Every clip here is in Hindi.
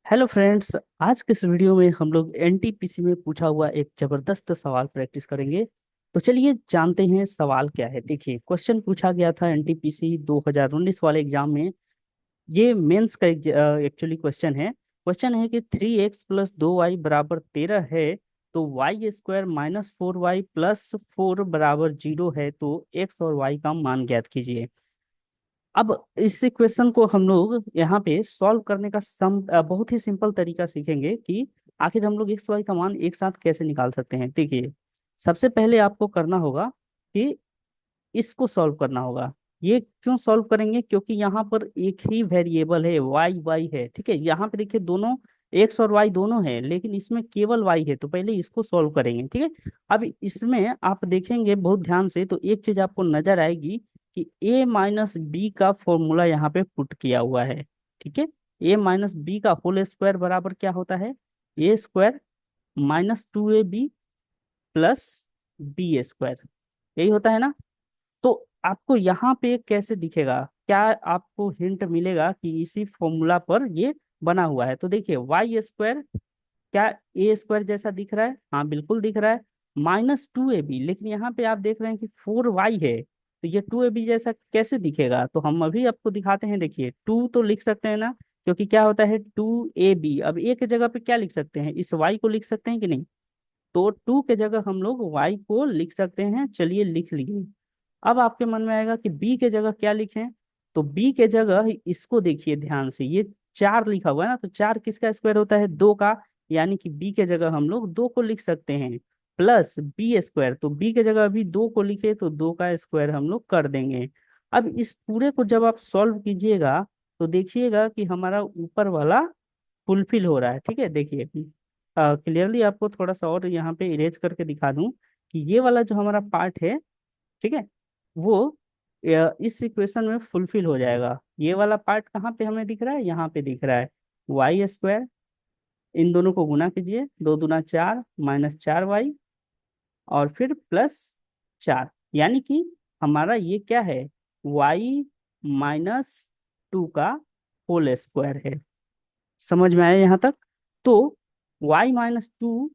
Hello friends. आज के इस वीडियो में हम लोग एनटीपीसी में पूछा हुआ एक जबरदस्त सवाल प्रैक्टिस करेंगे। तो चलिए जानते हैं सवाल क्या है। देखिए, क्वेश्चन पूछा गया था एनटीपीसी 2019 वाले एग्जाम में। ये मेंस का एक्चुअली क्वेश्चन है कि 3x + 2y = 13 है, तो y² - 4y + 4 = 0 है, तो x और y का मान ज्ञात कीजिए। अब इस इक्वेशन को हम लोग यहाँ पे सॉल्व करने का बहुत ही सिंपल तरीका सीखेंगे कि आखिर हम लोग एक्स वाई का मान एक साथ कैसे निकाल सकते हैं। देखिए, सबसे पहले आपको करना होगा कि इसको सॉल्व करना होगा। ये क्यों सॉल्व करेंगे? क्योंकि यहाँ पर एक ही वेरिएबल है, वाई वाई है। ठीक है, यहाँ पे देखिए दोनों एक्स और वाई दोनों है, लेकिन इसमें केवल वाई है, तो पहले इसको सॉल्व करेंगे। ठीक है, अब इसमें आप देखेंगे बहुत ध्यान से तो एक चीज आपको नजर आएगी कि a - b का फॉर्मूला यहाँ पे पुट किया हुआ है। ठीक है, a - b का होल स्क्वायर बराबर क्या होता है? a² - 2ab + b², यही होता है ना। तो आपको यहाँ पे कैसे दिखेगा? क्या आपको हिंट मिलेगा कि इसी फॉर्मूला पर ये बना हुआ है? तो देखिए, y², क्या a² जैसा दिख रहा है? हाँ, बिल्कुल दिख रहा है। -2ab, लेकिन यहाँ पे आप देख रहे हैं कि 4y है, तो ये 2ab जैसा कैसे दिखेगा? तो हम अभी आपको दिखाते हैं। देखिए, 2 तो लिख सकते हैं ना, क्योंकि क्या होता है 2ab। अब a के जगह पे क्या लिख सकते हैं? इस y को लिख सकते हैं कि नहीं? तो 2 के जगह हम लोग y को लिख सकते हैं। चलिए, लिख लिए। अब आपके मन में आएगा कि b के जगह क्या लिखें। तो b के जगह इसको देखिए ध्यान से, ये 4 लिखा हुआ है ना, तो 4 किसका स्क्वायर होता है? 2 का। यानी कि b के जगह हम लोग 2 को लिख सकते हैं, +b²। तो b के जगह अभी 2 को लिखे तो 2 का स्क्वायर हम लोग कर देंगे। अब इस पूरे को जब आप सॉल्व कीजिएगा तो देखिएगा कि हमारा ऊपर वाला फुलफिल हो रहा है। ठीक है, देखिए क्लियरली आपको थोड़ा सा और यहाँ पे इरेज करके दिखा दूं कि ये वाला जो हमारा पार्ट है, ठीक है, वो इस इक्वेशन में फुलफिल हो जाएगा। ये वाला पार्ट कहाँ पे हमें दिख रहा है? यहाँ पे दिख रहा है। y², इन दोनों को गुना कीजिए, 2 दूना 4 -4y, और फिर +4। यानी कि हमारा ये क्या है? y - 2 का होल स्क्वायर है। समझ में आया यहाँ तक? तो y - 2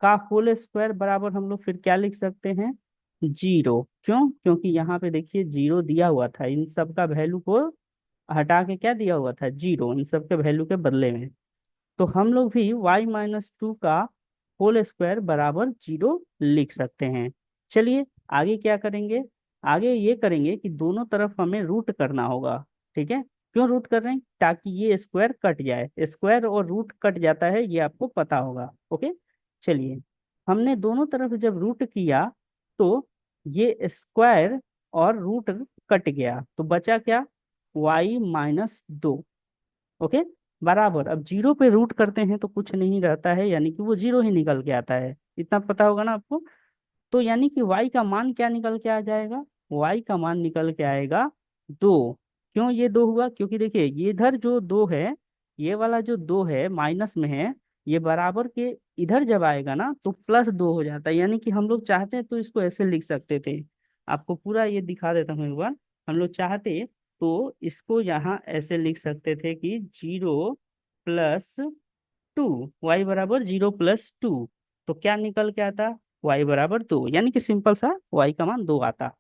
का होल स्क्वायर बराबर हम लोग फिर क्या लिख सकते हैं? 0। क्यों? क्योंकि यहाँ पे देखिए 0 दिया हुआ था, इन सब का वैल्यू को हटा के क्या दिया हुआ था? 0, इन सब के वैल्यू के बदले में। तो हम लोग भी y - 2 का होल स्क्वायर बराबर 0 लिख सकते हैं। चलिए, आगे क्या करेंगे? आगे ये करेंगे कि दोनों तरफ हमें रूट करना होगा। ठीक है, क्यों रूट कर रहे हैं? ताकि ये स्क्वायर कट जाए। स्क्वायर और रूट कट जाता है, ये आपको पता होगा। ओके, चलिए, हमने दोनों तरफ जब रूट किया तो ये स्क्वायर और रूट कट गया, तो बचा क्या? y - 2। ओके, बराबर। अब 0 पे रूट करते हैं तो कुछ नहीं रहता है, यानी कि वो 0 ही निकल के आता है। इतना पता होगा ना आपको। तो यानी कि y का मान क्या निकल के आ जाएगा? y का मान निकल के आएगा 2। क्यों ये 2 हुआ? क्योंकि देखिए, ये इधर जो 2 है, ये वाला जो 2 है माइनस में है, ये बराबर के इधर जब आएगा ना तो +2 हो जाता है। यानी कि हम लोग चाहते हैं तो इसको ऐसे लिख सकते थे। आपको पूरा ये दिखा देता हूँ एक बार। हम लोग चाहते तो इसको यहाँ ऐसे लिख सकते थे कि 0 + 2, y = 0 + 2। तो क्या निकल के आता? y = 2, यानी कि सिंपल सा y का मान 2 आता।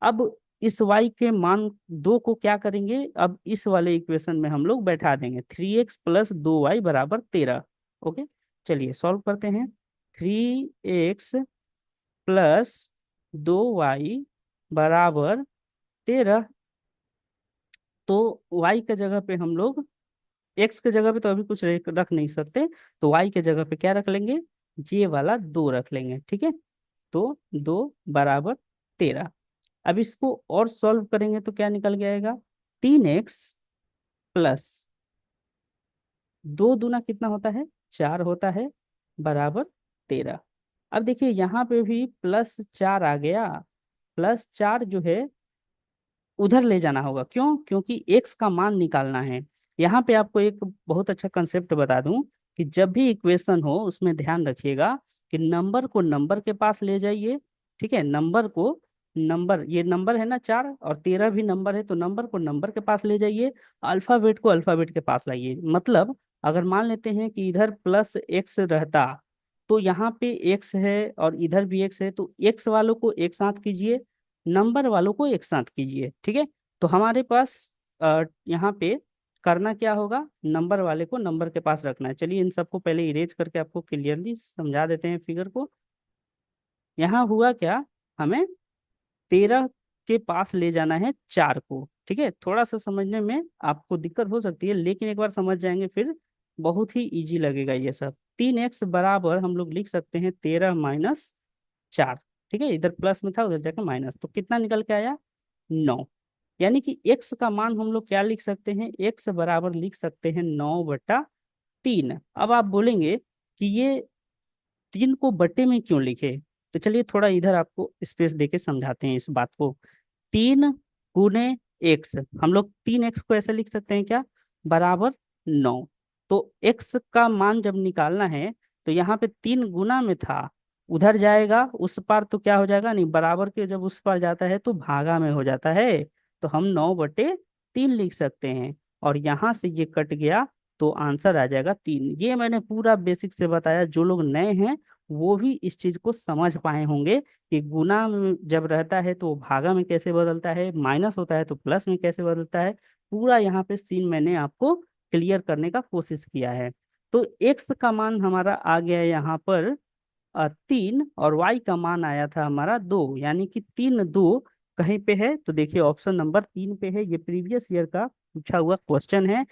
अब इस y के मान 2 को क्या करेंगे? अब इस वाले इक्वेशन में हम लोग बैठा देंगे, 3x + 2y = 13। ओके, चलिए सॉल्व करते हैं। 3x + 2y = 13। तो y के जगह पे हम लोग, x के जगह पे तो अभी कुछ रख नहीं सकते, तो y के जगह पे क्या रख लेंगे? ये वाला 2 रख लेंगे। ठीक है, तो 2 = 13। अब इसको और सॉल्व करेंगे तो क्या निकल के आएगा? 3x + 2 दूना कितना होता है? 4 होता है, बराबर 13। अब देखिए यहाँ पे भी +4 आ गया। +4 जो है उधर ले जाना होगा। क्यों? क्योंकि एक्स का मान निकालना है। यहाँ पे आपको एक बहुत अच्छा कंसेप्ट बता दूं कि जब भी इक्वेशन हो उसमें ध्यान रखिएगा कि नंबर को नंबर के पास ले जाइए। ठीक है, नंबर को नंबर, ये नंबर है ना 4, और 13 भी नंबर है, तो नंबर को नंबर के पास ले जाइए, अल्फाबेट को अल्फाबेट के पास लाइए। मतलब अगर मान लेते हैं कि इधर प्लस एक्स रहता, तो यहाँ पे एक्स है और इधर भी एक्स है, तो एक्स वालों को एक साथ कीजिए, नंबर वालों को एक साथ कीजिए, ठीक है। तो हमारे पास यहाँ पे करना क्या होगा, नंबर वाले को नंबर के पास रखना है। चलिए इन सबको पहले इरेज करके आपको क्लियरली समझा देते हैं फिगर को। यहाँ हुआ क्या, हमें 13 के पास ले जाना है 4 को, ठीक है। थोड़ा सा समझने में आपको दिक्कत हो सकती है, लेकिन एक बार समझ जाएंगे फिर बहुत ही इजी लगेगा ये सब। 3x बराबर हम लोग लिख सकते हैं 13 - 4, ठीक है। इधर प्लस में था, उधर जाकर माइनस, तो कितना निकल के आया, 9। यानी कि x का मान हम लोग क्या लिख सकते हैं, x बराबर लिख सकते हैं 9/3। अब आप बोलेंगे कि ये 3 को बट्टे में क्यों लिखे, तो चलिए थोड़ा इधर आपको स्पेस देके समझाते हैं इस बात को। 3 × x, हम लोग 3x को ऐसे लिख सकते हैं क्या, बराबर 9। तो x का मान जब निकालना है, तो यहाँ पे 3 गुना में था, उधर जाएगा उस पार तो क्या हो जाएगा, नहीं, बराबर के जब उस पार जाता है तो भागा में हो जाता है, तो हम 9/3 लिख सकते हैं। और यहाँ से ये कट गया, तो आंसर आ जाएगा 3। ये मैंने पूरा बेसिक से बताया, जो लोग नए हैं वो भी इस चीज को समझ पाए होंगे कि गुना में जब रहता है तो वो भागा में कैसे बदलता है, माइनस होता है तो प्लस में कैसे बदलता है। पूरा यहाँ पे सीन मैंने आपको क्लियर करने का कोशिश किया है। तो एक्स का मान हमारा आ गया यहाँ पर 3, और वाई का मान आया था हमारा 2, यानी कि 3 2 कहीं पे है, तो देखिए ऑप्शन नंबर 3 पे है। ये प्रीवियस ईयर का पूछा हुआ क्वेश्चन है।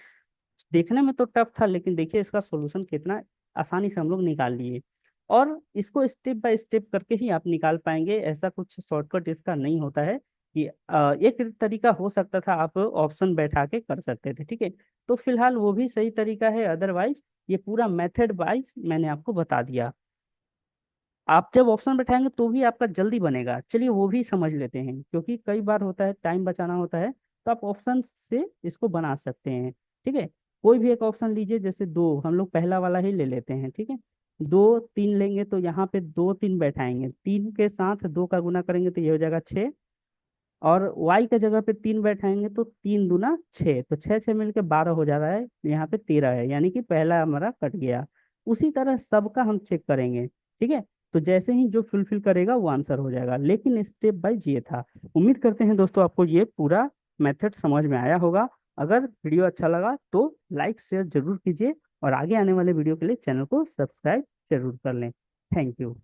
देखने में तो टफ था, लेकिन देखिए इसका सॉल्यूशन कितना आसानी से हम लोग निकाल लिए। और इसको स्टेप बाय स्टेप करके ही आप निकाल पाएंगे, ऐसा कुछ शॉर्टकट इसका नहीं होता है कि एक तरीका हो सकता था, आप ऑप्शन बैठा के कर सकते थे, ठीक है। तो फिलहाल वो भी सही तरीका है, अदरवाइज ये पूरा मेथड वाइज मैंने आपको बता दिया। आप जब ऑप्शन बैठाएंगे तो भी आपका जल्दी बनेगा, चलिए वो भी समझ लेते हैं, क्योंकि कई बार होता है टाइम बचाना होता है, तो आप ऑप्शन से इसको बना सकते हैं, ठीक है। कोई भी एक ऑप्शन लीजिए, जैसे 2, हम लोग पहला वाला ही ले लेते हैं, ठीक है। 2 3 लेंगे तो यहाँ पे 2 3 बैठाएंगे, 3 के साथ 2 का गुना करेंगे तो ये हो जाएगा 6, और y के जगह पे 3 बैठाएंगे तो 3 दूना 6, तो 6 6 मिलके 12 हो जा रहा है, यहाँ पे 13 है, यानी कि पहला हमारा कट गया। उसी तरह सबका हम चेक करेंगे, ठीक है। तो जैसे ही जो फुलफिल करेगा वो आंसर हो जाएगा, लेकिन स्टेप बाय ये था। उम्मीद करते हैं दोस्तों आपको ये पूरा मेथड समझ में आया होगा। अगर वीडियो अच्छा लगा तो लाइक शेयर जरूर कीजिए, और आगे आने वाले वीडियो के लिए चैनल को सब्सक्राइब जरूर कर लें। Thank you.